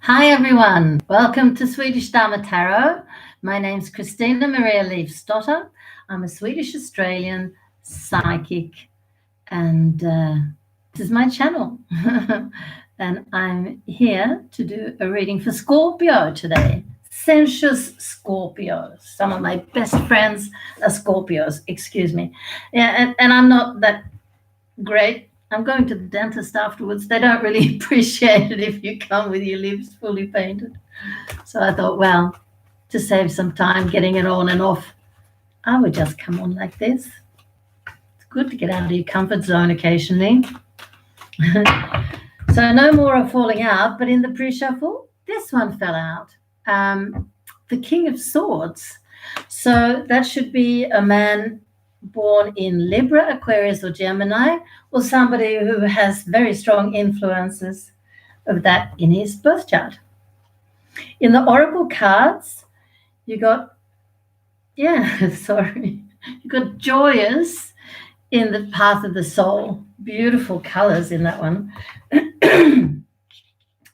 Hi everyone, welcome to Swedish Dharma Tarot. My name's christinamarialeifsdotter. I'm a Swedish Australian psychic, and this is my channel. And I'm here to do a reading for Scorpio today. Sensuous Scorpio. Some of my best friends are Scorpios, excuse me. Yeah, and I'm not that great. I'm going to the dentist afterwards. They don't really appreciate it if you come with your lips fully painted. So I thought, well, to save some time getting it on and off, I would just come on like this. It's good to get out of your comfort zone occasionally. So no more are falling out, but in the pre-shuffle, this one fell out. The King of Swords. So that should be a man born in Libra, Aquarius, or Gemini, or somebody who has very strong influences of that in his birth chart. In the oracle cards, you got, you got joyous in the path of the soul. Beautiful colors in that one.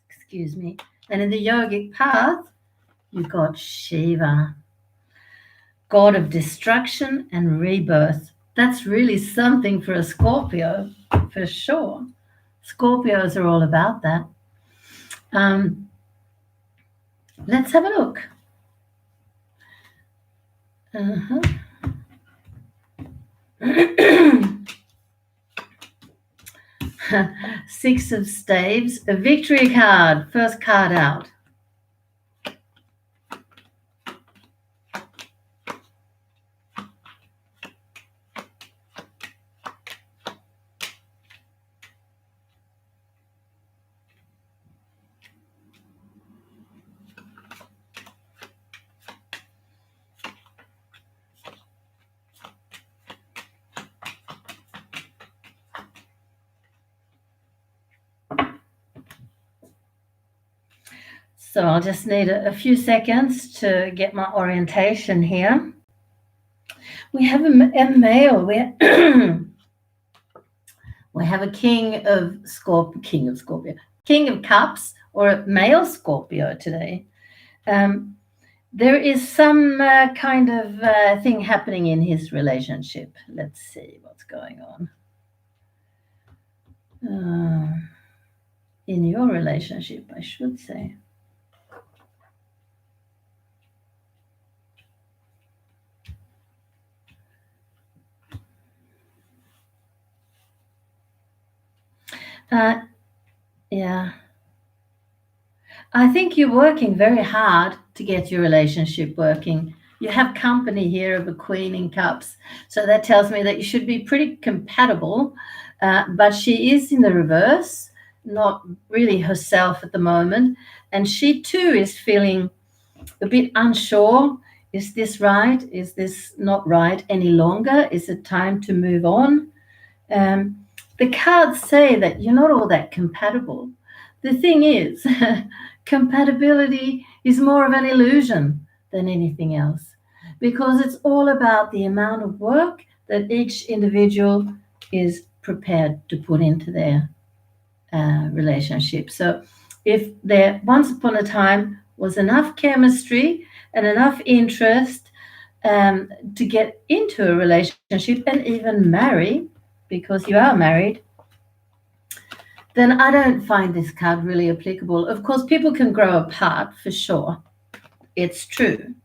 Excuse me. And in the yogic path, you got Shiva, god of destruction and rebirth. That's really something for a Scorpio, for sure. Scorpios are all about that. Let's have a look. Six of Staves, a victory card, first card out. So I'll just need a few seconds to get my orientation here. We have a male. We have a King of Cups, or a male Scorpio today. There is some kind of thing happening in his relationship. Let's see what's going on. In your relationship, I should say. Yeah. I think you're working very hard to get your relationship working. You have company here of a Queen in Cups. So that tells me that you should be pretty compatible. But she is in the reverse, not really herself at the moment. And she too is feeling a bit unsure. Is this right? Is this not right any longer? Is it time to move on? The cards say that you're not all that compatible. The thing is, compatibility is more of an illusion than anything else, because it's all about the amount of work that each individual is prepared to put into their relationship. So if there once upon a time was enough chemistry and enough interest to get into a relationship and even marry, because you are married, then I don't find this card really applicable. Of course, people can grow apart for sure. It's true.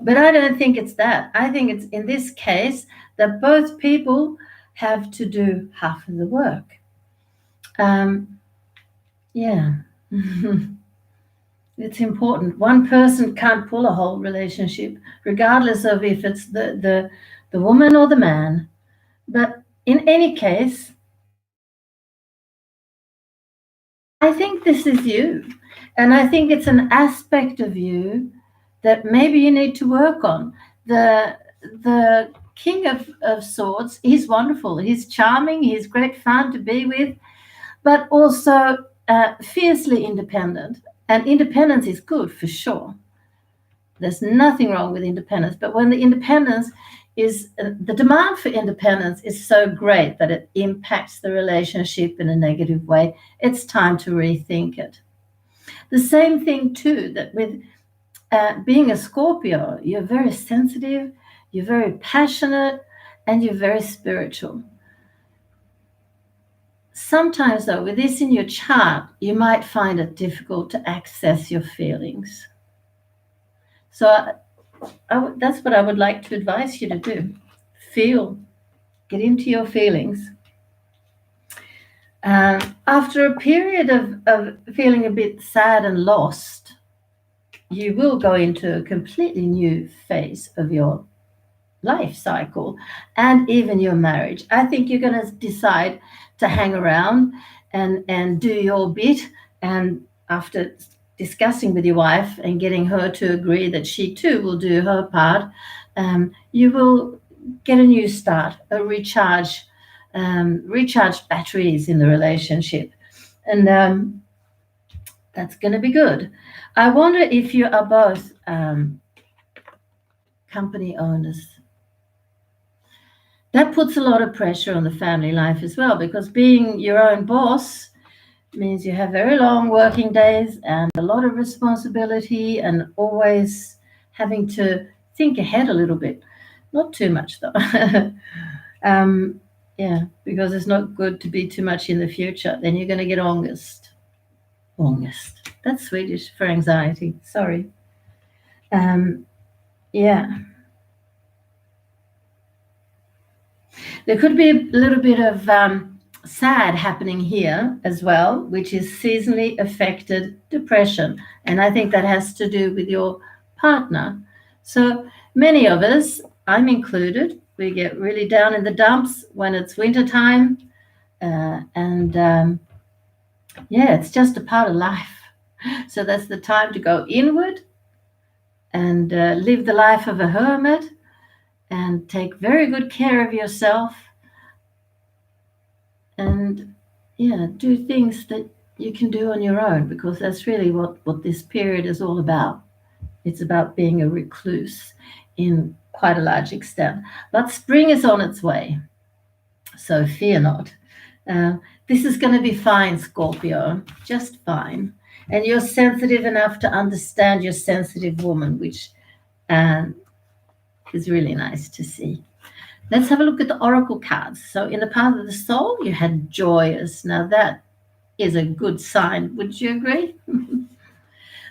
But I don't think it's that. I think it's in this case that both people have to do half of the work. It's important. One person can't pull a whole relationship, regardless of if it's the woman or the man. But in any case, I think this is you. And I think it's an aspect of you that maybe you need to work on. The King of Swords, he's wonderful. He's charming. He's great fun to be with, but also fiercely independent. And independence is good for sure. There's nothing wrong with independence. But when the independence is, the demand for independence is so great that it impacts the relationship in a negative way, it's time to rethink it. The same thing too, that with being a Scorpio, you're very sensitive, you're very passionate, and you're very spiritual. Sometimes, though, with this in your chart, you might find it difficult to access your feelings. So that's what I would like to advise you to do. Feel, get into your feelings. After a period of feeling a bit sad and lost, you will go into a completely new phase of your life cycle and even your marriage. I think you're going to decide to hang around and do your bit. And after discussing with your wife and getting her to agree that she too will do her part, you will get a new start, a recharge, recharge batteries in the relationship. And that's going to be good. I wonder if you are both company owners. That puts a lot of pressure on the family life as well, because being your own boss means you have very long working days and a lot of responsibility and always having to think ahead a little bit. Not too much, though. um, yeah, because it's not good to be too much in the future. Then you're going to get August. August. That's Swedish for anxiety. Sorry. Yeah. There could be a little bit of sad happening here as well, which is seasonally affected depression. And I think that has to do with your partner. So many of us, I'm included, we get really down in the dumps when it's winter time. Yeah, it's just a part of life. So that's the time to go inward and live the life of a hermit and take very good care of yourself. And yeah, do things that you can do on your own, because that's really what this period is all about. It's about being a recluse in quite a large extent. But spring is on its way, so fear not. This is going to be fine, Scorpio, just fine. And you're sensitive enough to understand your sensitive woman, which is really nice to see. Let's have a look at the oracle cards. So in the path of the soul, you had joyous. Now that is a good sign. Would you agree?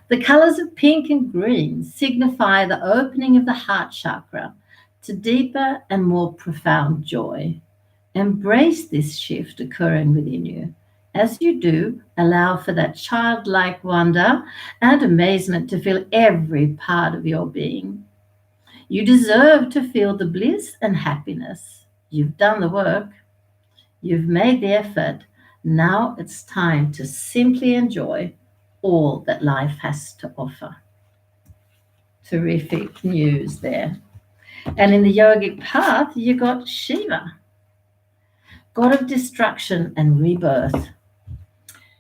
The colors of pink and green signify the opening of the heart chakra to deeper and more profound joy. Embrace this shift occurring within you. As you do, allow for that childlike wonder and amazement to fill every part of your being. You deserve to feel the bliss and happiness. You've done the work. You've made the effort. Now it's time to simply enjoy all that life has to offer. Terrific news there. And in the yogic path, you got Shiva, god of destruction and rebirth.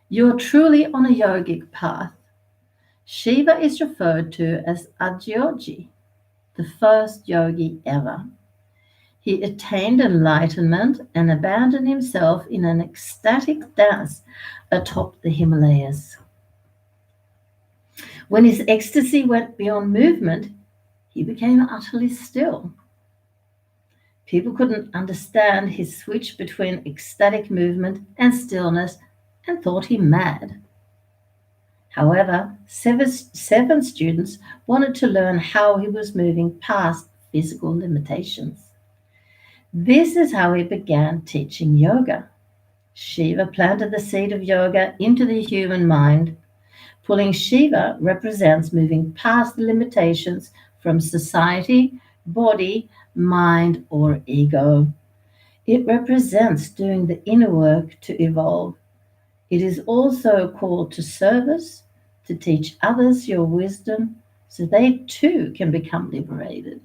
You're truly on a yogic path. Shiva is referred to as Adyogi, the first yogi ever. He attained enlightenment and abandoned himself in an ecstatic dance atop the Himalayas. When his ecstasy went beyond movement, he became utterly still. People couldn't understand his switch between ecstatic movement and stillness and thought him mad. However, seven students wanted to learn how he was moving past physical limitations. This is how he began teaching yoga. Shiva planted the seed of yoga into the human mind. Pulling Shiva represents moving past the limitations from society, body, mind, or ego. It represents doing the inner work to evolve. It is also a call to service, to teach others your wisdom so they too can become liberated.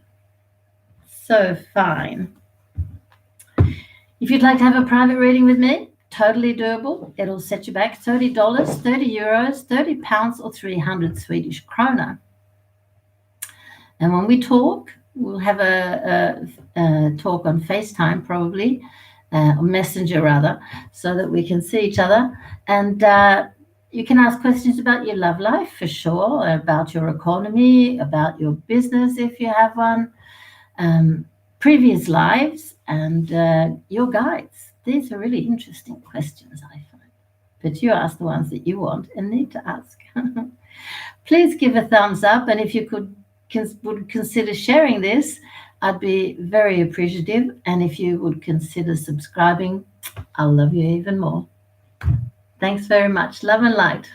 So fine. If you'd like to have a private reading with me, totally doable. It'll set you back $30, €30, £30, or 300 Swedish krona. And when we talk, we'll have a talk on FaceTime probably, or Messenger rather, so that we can see each other. And You can ask questions about your love life for sure, about your economy, about your business if you have one, um, previous lives, and your guides. These are really interesting questions, I find. But you ask the ones that you want and need to ask. Please give a thumbs up, and if you would consider sharing this, I'd be very appreciative. And if you would consider subscribing, I'll love you even more. Thanks very much. Love and light.